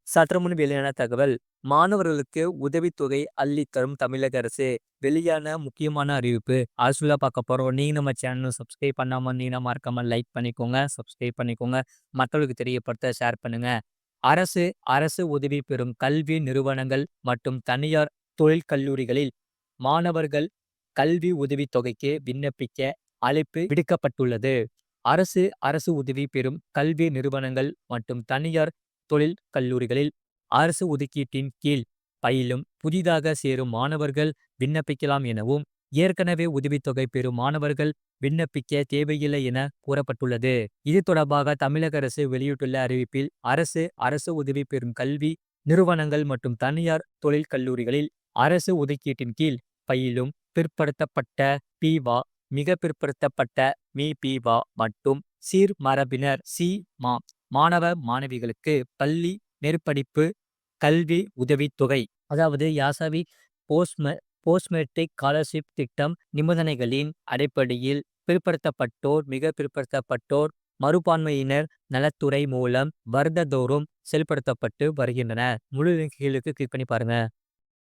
சற்றுமுன் வெளியான தகவல். மாணவர்களுக்கு உதவித்தொகை அள்ளித்தரும் தமிழக அரசு. வெளியான முக்கியமான அறிவிப்பு. அரசுல பார்க்க போறோம். நீங்க நம்ம சேனல் சப்ஸ்கிரைப் பண்ணாம இருந்தீங்கன்னா மறக்காம லைக் பண்ணிக்கோங்க, சப்ஸ்கிரைப் பண்ணிக்கோங்க. மற்றவர்களுக்கு தெரியப்படுத்த ஷேர் பண்ணுங்க. அரசு அரசு உதவி பெறும் கல்வி நிறுவனங்கள் மற்றும் தனியார் தொழில் கல்லூரிகளில் மாணவர்கள் கல்வி உதவித்தொகைக்கு விண்ணப்பிக்க அழைப்பு விடுக்கப்பட்டுள்ளது. அரசு அரசு உதவி பெறும் கல்வி நிறுவனங்கள் மற்றும் தனியார் தொழில் கல்லூரிகளில் அரசு ஒதுக்கீட்டின் கீழ் பயிலும் புதிதாக சேரும் மாணவர்கள் விண்ணப்பிக்கலாம் எனவும், ஏற்கனவே உதவித்தொகை பெறும் மாணவர்கள் விண்ணப்பிக்க தேவையில்லை என கூறப்பட்டுள்ளது. இது தொடர்பாக தமிழக அரசு வெளியிட்டுள்ள அறிவிப்பில், அரசு அரசு உதவி பெறும் கல்வி நிறுவனங்கள் மற்றும் தனியார் தொழில் கல்லூரிகளில் அரசு ஒதுக்கீட்டின் கீழ் பயிலும் பிற்படுத்தப்பட்ட பிவா, மிக பிற்படுத்தப்பட்ட மீபிவா மற்றும் சீர்மரபினர் சி மாணவ மாணவிகளுக்கு பள்ளி மேற்படிப்பு கல்வி உதவித்தொகை, அதாவது யாசவி போஸ்ட் மெட்ரிக் ஸ்காலர்ஷிப் திட்டம் நிபந்தனைகளின் அடிப்படையில் பிற்படுத்தப்பட்டோர், மிக பிற்படுத்தப்பட்டோர், மறுபான்மையினர் நலத்துறை மூலம் வருடந்தோறும் செயல்படுத்தப்பட்டு வருகின்றன. முழு லிங்க் கீழுக்கு கிளிக் பண்ணி பாருங்க.